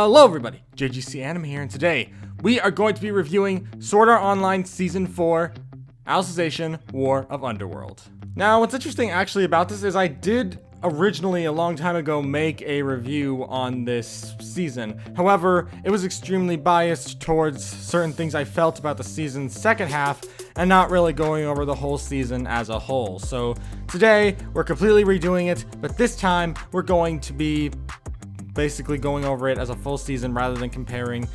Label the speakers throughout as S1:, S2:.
S1: Hello everybody, JGC Anime here, and today we are going to be reviewing Sword Art Online Season 4, Alicization, War of Underworld. Now, what's interesting actually about this is I did originally a long time ago make a review on this season. However, it was extremely biased towards certain things I felt about the season's second half and not really going over the whole season as a whole. So today we're completely redoing it, but this time we're going to be basically going over it as a full season rather than comparing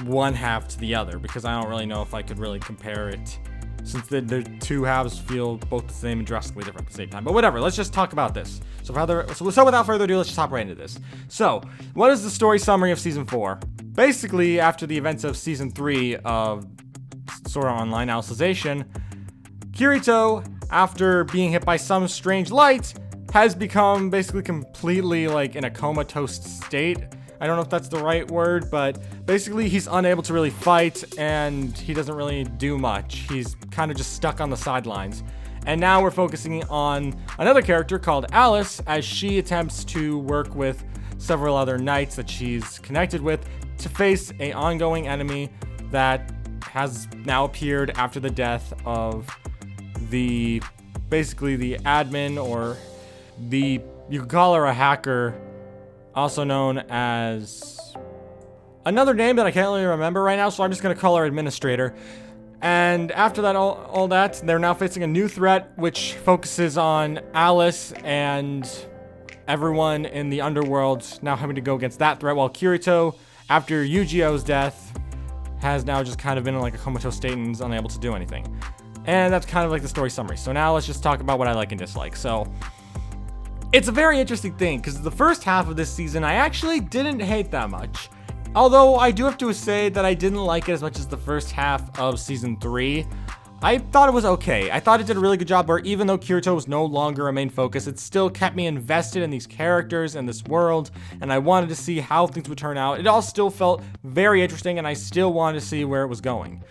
S1: one half to the other, because I don't really know if I could really compare it since the two halves feel both the same and drastically different at the same time. But whatever, let's just talk about this. So without further ado, let's just hop right into this. So, what is the story summary of Season 4? Basically, after the events of Season 3 of Sword Art Online Alicization, Kirito, after being hit by some strange light, has become basically completely like in a comatose state. I don't know if that's the right word, but basically he's unable to really fight and he doesn't really do much. He's kind of just stuck on the sidelines. And now we're focusing on another character called Alice as she attempts to work with several other knights that she's connected with to face an ongoing enemy that has now appeared after the death of basically the admin, or you could call her a hacker, also known as another name that I can't really remember right now, so I'm just going to call her Administrator. And after that, all that, they're now facing a new threat, which focuses on Alice and everyone in the Underworld now having to go against that threat, while Kirito, after Yujio's death, has now just kind of been in like a comatose state and is unable to do anything. And that's kind of like the story summary. So now let's just talk about what I like and dislike. So it's a very interesting thing, because the first half of this season I actually didn't hate that much. Although I do have to say that I didn't like it as much as the first half of Season 3. I thought it was okay. I thought it did a really good job where even though Kirito was no longer a main focus, it still kept me invested in these characters and this world, and I wanted to see how things would turn out. It all still felt very interesting, and I still wanted to see where it was going.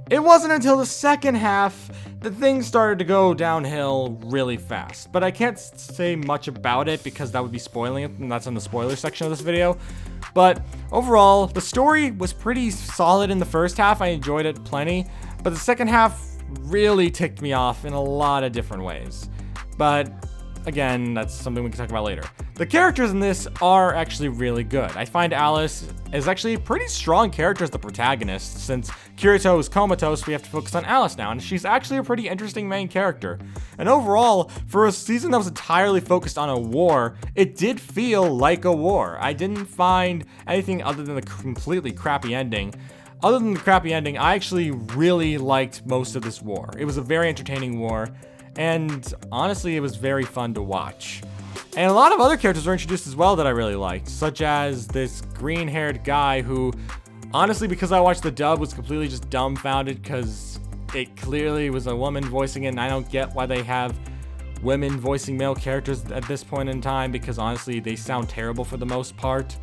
S1: It wasn't until the second half that things started to go downhill really fast, but I can't say much about it because that would be spoiling it, and that's in the spoiler section of this video. But overall, the story was pretty solid in the first half. I enjoyed it plenty, but the second half really ticked me off in a lot of different ways. But again, that's something we can talk about later. The characters in this are actually really good. I find Alice is actually a pretty strong character as the protagonist. Since Kirito is comatose, we have to focus on Alice now, and she's actually a pretty interesting main character. And overall, for a season that was entirely focused on a war, it did feel like a war. I didn't find anything other than the completely crappy ending. Other than the crappy ending, I actually really liked most of this war. It was a very entertaining war, and honestly, it was very fun to watch. And a lot of other characters were introduced as well that I really liked, such as this green-haired guy who, honestly, because I watched the dub, was completely just dumbfounded because it clearly was a woman voicing it, and I don't get why they have women voicing male characters at this point in time, because honestly, they sound terrible for the most part.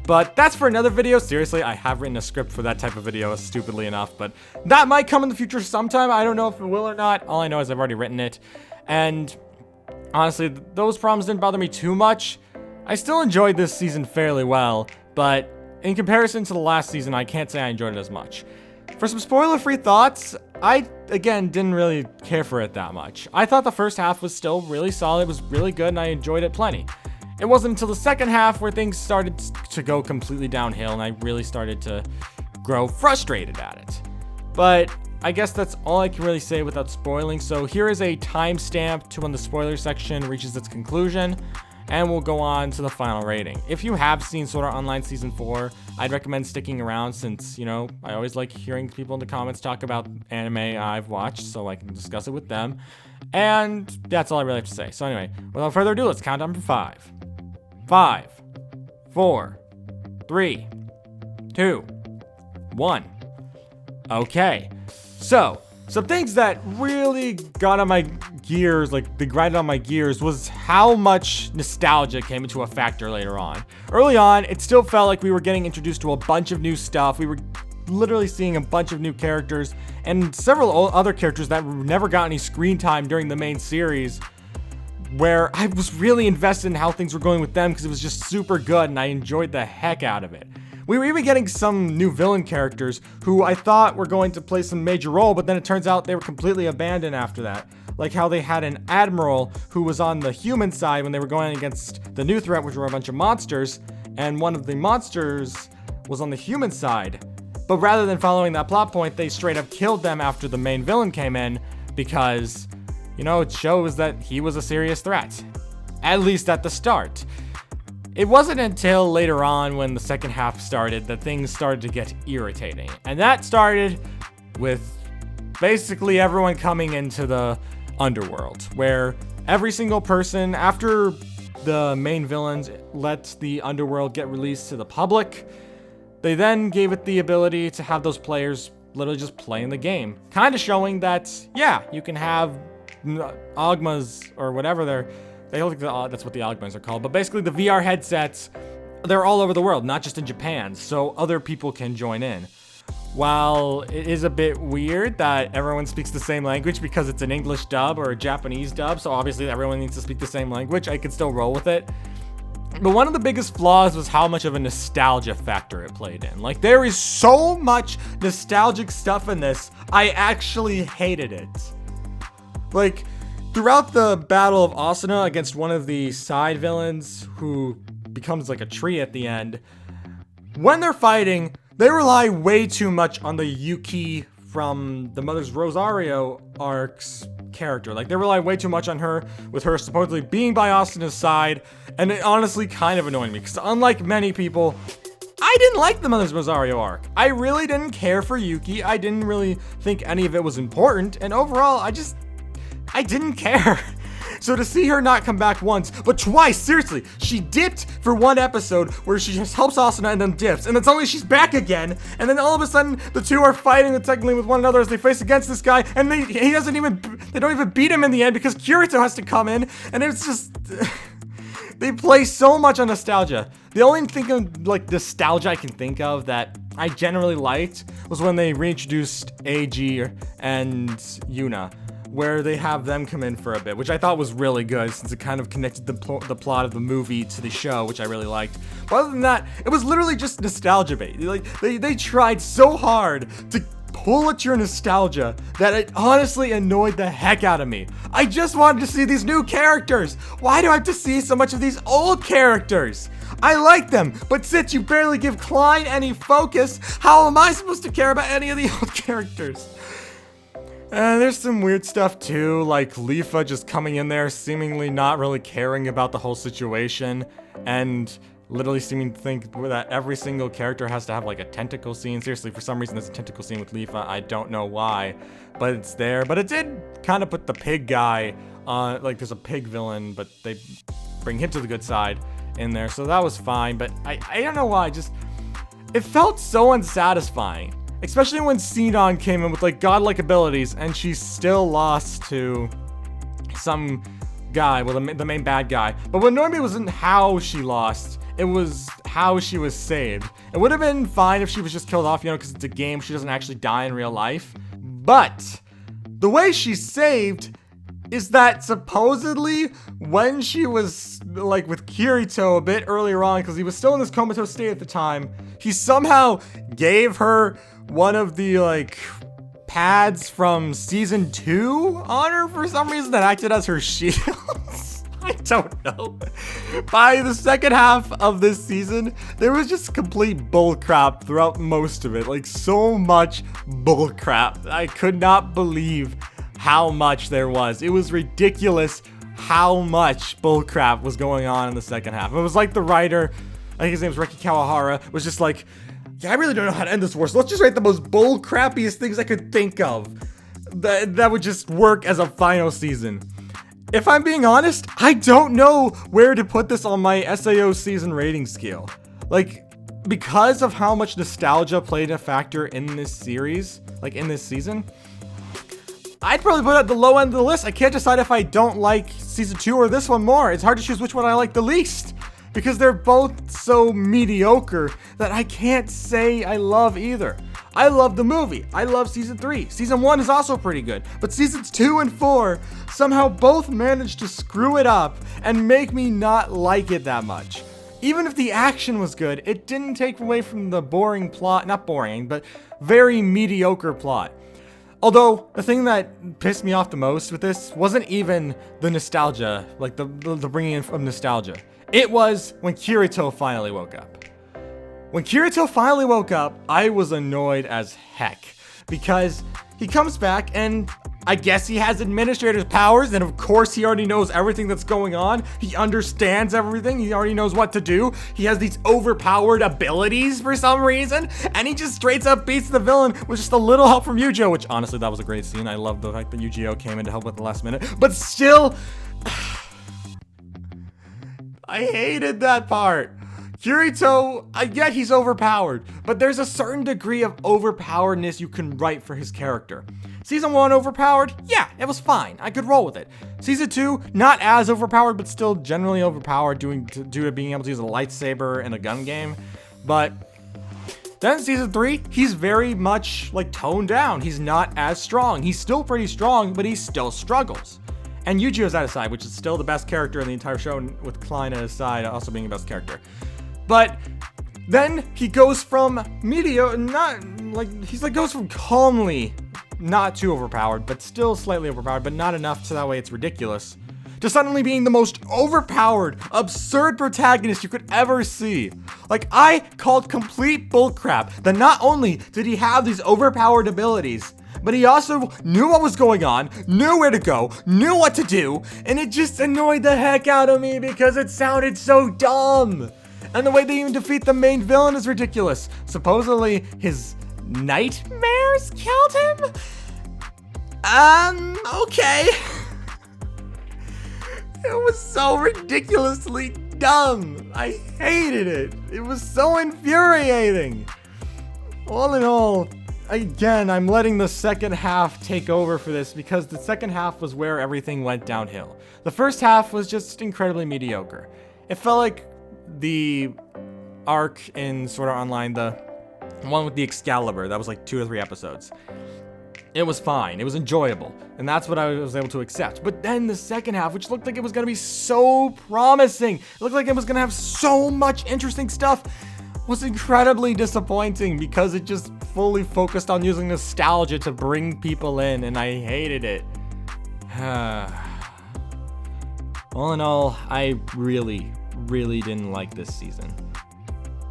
S1: But that's for another video. Seriously, I have written a script for that type of video, stupidly enough, but that might come in the future sometime. I don't know if it will or not. All I know is I've already written it, and honestly, those problems didn't bother me too much. I still enjoyed this season fairly well, but in comparison to the last season, I can't say I enjoyed it as much. For some spoiler-free thoughts, I, again, didn't really care for it that much. I thought the first half was still really solid, it was really good, and I enjoyed it plenty. It wasn't until the second half where things started to go completely downhill, and I really started to grow frustrated at it. But I guess that's all I can really say without spoiling, so here is a timestamp to when the spoiler section reaches its conclusion, and we'll go on to the final rating. If you have seen Sword Art Online Season 4, I'd recommend sticking around since, you know, I always like hearing people in the comments talk about anime I've watched, so I can discuss it with them. And that's all I really have to say. So anyway, without further ado, let's count down from 5. 5, 4, 3, 2, 1. Okay. So, some things that really got on my gears, like they grinded on my gears, was how much nostalgia came into a factor later on. Early on, it still felt like we were getting introduced to a bunch of new stuff. We were literally seeing a bunch of new characters and several other characters that never got any screen time during the main series, where I was really invested in how things were going with them because it was just super good and I enjoyed the heck out of it. We were even getting some new villain characters who I thought were going to play some major role, but then it turns out they were completely abandoned after that. Like how they had an admiral who was on the human side when they were going against the new threat, which were a bunch of monsters, and one of the monsters was on the human side. But rather than following that plot point, they straight up killed them after the main villain came in because, you know, it shows that he was a serious threat. At least at the start. It wasn't until later on when the second half started that things started to get irritating. And that started with basically everyone coming into the Underworld, where every single person, after the main villains let the Underworld get released to the public, they then gave it the ability to have those players literally just playing the game. Kind of showing that, yeah, you can have Ogmas or whatever they don't think that's what the Ogmas are called, but basically the VR headsets, they're all over the world, not just in Japan, so other people can join in. While it is a bit weird that everyone speaks the same language because it's an English dub or a Japanese dub, so obviously everyone needs to speak the same language, I could still roll with it. But one of the biggest flaws was how much of a nostalgia factor it played in. Like, there is so much nostalgic stuff in this, I actually hated it. Like, throughout the Battle of Asuna against one of the side villains who becomes like a tree at the end, when they're fighting, they rely way too much on the Yuki from the Mother's Rosario arc's character. Like, they rely way too much on her, with her supposedly being by Asuna's side, and it honestly kind of annoyed me, because unlike many people, I didn't like the Mother's Rosario arc. I really didn't care for Yuki. I didn't really think any of it was important, and overall, I didn't care. So to see her not come back once, but twice, seriously, she dipped for one episode where she just helps Asuna and then dips, and then suddenly she's back again, and then all of a sudden the two are fighting technically with one another as they face against this guy, and they don't even beat him in the end because Kirito has to come in, and it's just, they play so much on nostalgia. The only thing of like nostalgia I can think of that I generally liked was when they reintroduced AG and Yuna, where they have them come in for a bit, which I thought was really good since it kind of connected the plot of the movie to the show, which I really liked. But other than that, it was literally just nostalgia bait. Like, they tried so hard to pull at your nostalgia that it honestly annoyed the heck out of me. I just wanted to see these new characters. Why do I have to see so much of these old characters? I like them, but since you barely give Klein any focus, how am I supposed to care about any of the old characters? There's some weird stuff too, like Leafa just coming in there seemingly not really caring about the whole situation, and literally seeming to think that every single character has to have like a tentacle scene. Seriously, for some reason there's a tentacle scene with Leafa, I don't know why, but it's there. But it did kind of put the pig guy on, like there's a pig villain, but they bring him to the good side in there, so that was fine. But I don't know why, just, it felt so unsatisfying. Especially when Sidon came in with like godlike abilities and she still lost to some guy, well the main bad guy. But what annoyed me wasn't how she lost, it was how she was saved. It would have been fine if she was just killed off, you know, because it's a game, she doesn't actually die in real life. But the way she's saved is that supposedly when she was like with Kirito a bit earlier on, because he was still in this comatose state at the time, he somehow gave her one of the like pads from season 2 on her for some reason that acted as her shields. I don't know. By the second half of this season, there was just complete bullcrap throughout most of it. Like, so much bullcrap. I could not believe how much there was. It was ridiculous how much bullcrap was going on in the second half. It was like the writer, I think his name's Reki Kawahara, was just like, yeah, I really don't know how to end this war, so let's just write the most bull-crappiest things I could think of that would just work as a final season. If I'm being honest, I don't know where to put this on my SAO season rating scale. Like, because of how much nostalgia played a factor in this series, like in this season, I'd probably put it at the low end of the list. I can't decide if I don't like season 2 or this one more. It's hard to choose which one I like the least, because they're both so mediocre that I can't say I love either. I love the movie. I love season 3. Season 1 is also pretty good, but seasons 2 and 4 somehow both managed to screw it up and make me not like it that much. Even if the action was good, it didn't take away from the boring plot, not boring, but very mediocre plot. Although, the thing that pissed me off the most with this wasn't even the nostalgia, like the bringing in of nostalgia. It was when Kirito finally woke up. When Kirito finally woke up, I was annoyed as heck, because he comes back and I guess he has administrator's powers, and of course he already knows everything that's going on. He understands everything. He already knows what to do. He has these overpowered abilities for some reason, and he just straight up beats the villain with just a little help from Yu-Gi-Oh, which honestly, that was a great scene. I love the fact that Yu-Gi-Oh came in to help at the last minute, but still, I hated that part. Kirito, I get he's overpowered, but there's a certain degree of overpoweredness you can write for his character. Season 1 overpowered? Yeah, it was fine. I could roll with it. Season 2, not as overpowered, but still generally overpowered due to being able to use a lightsaber in a gun game. But then Season 3, he's very much like toned down. He's not as strong. He's still pretty strong, but he still struggles. And Yu-Gi-Oh's at his side, which is still the best character in the entire show, with Klein at his side also being the best character. But then he goes from goes from calmly, not too overpowered, but still slightly overpowered, but not enough so that way it's ridiculous, to suddenly being the most overpowered, absurd protagonist you could ever see. Like, I called complete bullcrap that not only did he have these overpowered abilities, but he also knew what was going on, knew where to go, knew what to do, and it just annoyed the heck out of me because it sounded so dumb. And the way they even defeat the main villain is ridiculous. Supposedly, his nightmares killed him? Okay. It was so ridiculously dumb. I hated it. It was so infuriating. All in all, again, I'm letting the second half take over for this because the second half was where everything went downhill. The first half was just incredibly mediocre. It felt like the arc in Sword Art Online, the one with the Excalibur, that was like 2 or 3 episodes. It was fine. It was enjoyable. And that's what I was able to accept. But then the second half, which looked like it was going to be so promising, it looked like it was going to have so much interesting stuff, was incredibly disappointing because it just fully focused on using nostalgia to bring people in, and I hated it. All in all, I really didn't like this season.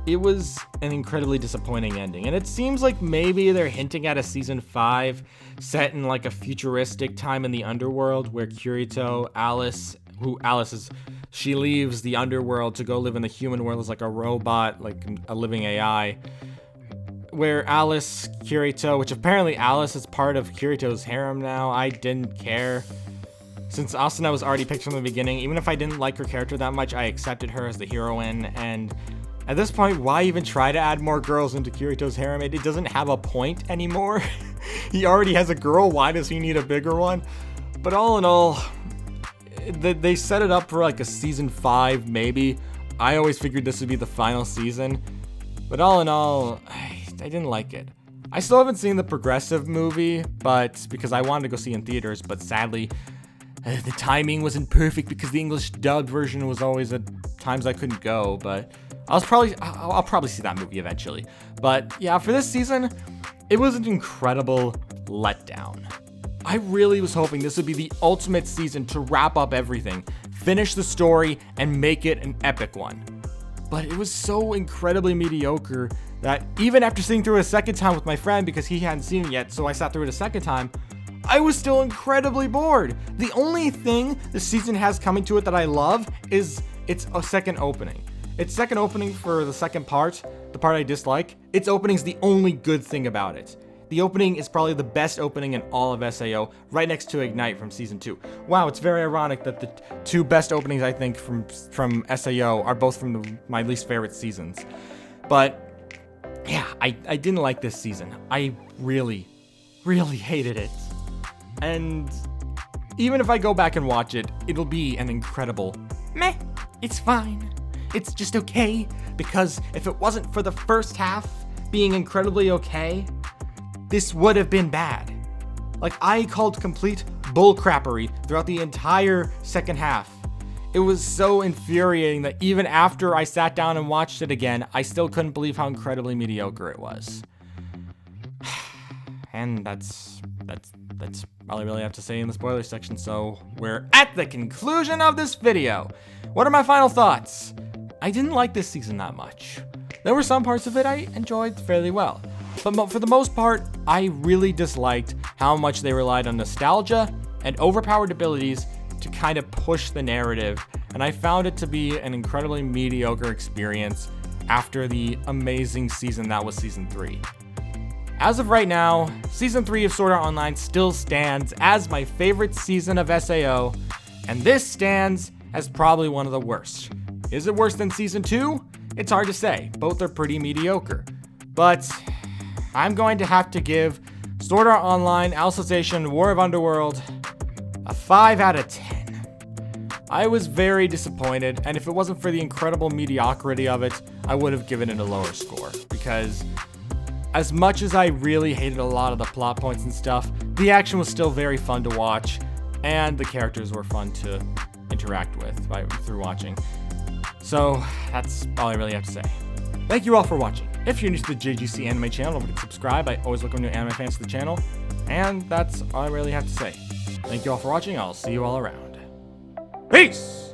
S1: It was an incredibly disappointing ending, and it seems like maybe they're hinting at a season 5 set in like a futuristic time in the Underworld where Kirito, she leaves the Underworld to go live in the human world as like a robot, like a living AI, where Kirito, which apparently Alice is part of Kirito's harem now. I didn't care. Since Asuna was already picked from the beginning, even if I didn't like her character that much, I accepted her as the heroine, and at this point, why even try to add more girls into Kirito's harem? It doesn't have a point anymore. He already has a girl, why does he need a bigger one? But all in all, they set it up for like a season 5 maybe. I always figured this would be the final season, but all in all, I didn't like it. I still haven't seen the Progressive movie, but because I wanted to go see in theaters, but sadly, the timing wasn't perfect because the English dubbed version was always at times I couldn't go, but I'll probably see that movie eventually. But yeah, for this season, it was an incredible letdown. I really was hoping this would be the ultimate season to wrap up everything, finish the story, and make it an epic one. But it was so incredibly mediocre that even after sitting through it a second time with my friend because he hadn't seen it yet, so I sat through it a second time, I was still incredibly bored. The only thing the season has coming to it that I love is its a second opening. Its second opening for the second part, the part I dislike, its opening is the only good thing about it. The opening is probably the best opening in all of SAO, right next to Ignite from Season 2. Wow, it's very ironic that the 2 best openings, I think, from SAO are both from my least favorite seasons. But, yeah, I didn't like this season. I really hated it. And even if I go back and watch it, it'll be an incredible meh, it's fine. It's just okay, because if it wasn't for the first half being incredibly okay, this would have been bad. Like, I called complete bullcrappery throughout the entire second half. It was so infuriating that even after I sat down and watched it again, I still couldn't believe how incredibly mediocre it was. And that's all I really have to say in the spoiler section, so we're at the conclusion of this video. What are my final thoughts? I didn't like this season that much. There were some parts of it I enjoyed fairly well, but for the most part, I really disliked how much they relied on nostalgia and overpowered abilities to kind of push the narrative, and I found it to be an incredibly mediocre experience after the amazing season that was Season 3. As of right now, Season 3 of Sword Art Online still stands as my favorite season of SAO, and this stands as probably one of the worst. Is it worse than Season 2? It's hard to say. Both are pretty mediocre. But I'm going to have to give Sword Art Online, Alicization, War of Underworld a 5 out of 10. I was very disappointed, and if it wasn't for the incredible mediocrity of it, I would have given it a lower score, because as much as I really hated a lot of the plot points and stuff, the action was still very fun to watch, and the characters were fun to interact with through watching. So that's all I really have to say. Thank you all for watching. If you're new to the JGC Anime channel, don't forget to subscribe. I always look for new anime fans to the channel, and that's all I really have to say. Thank you all for watching. I'll see you all around. Peace!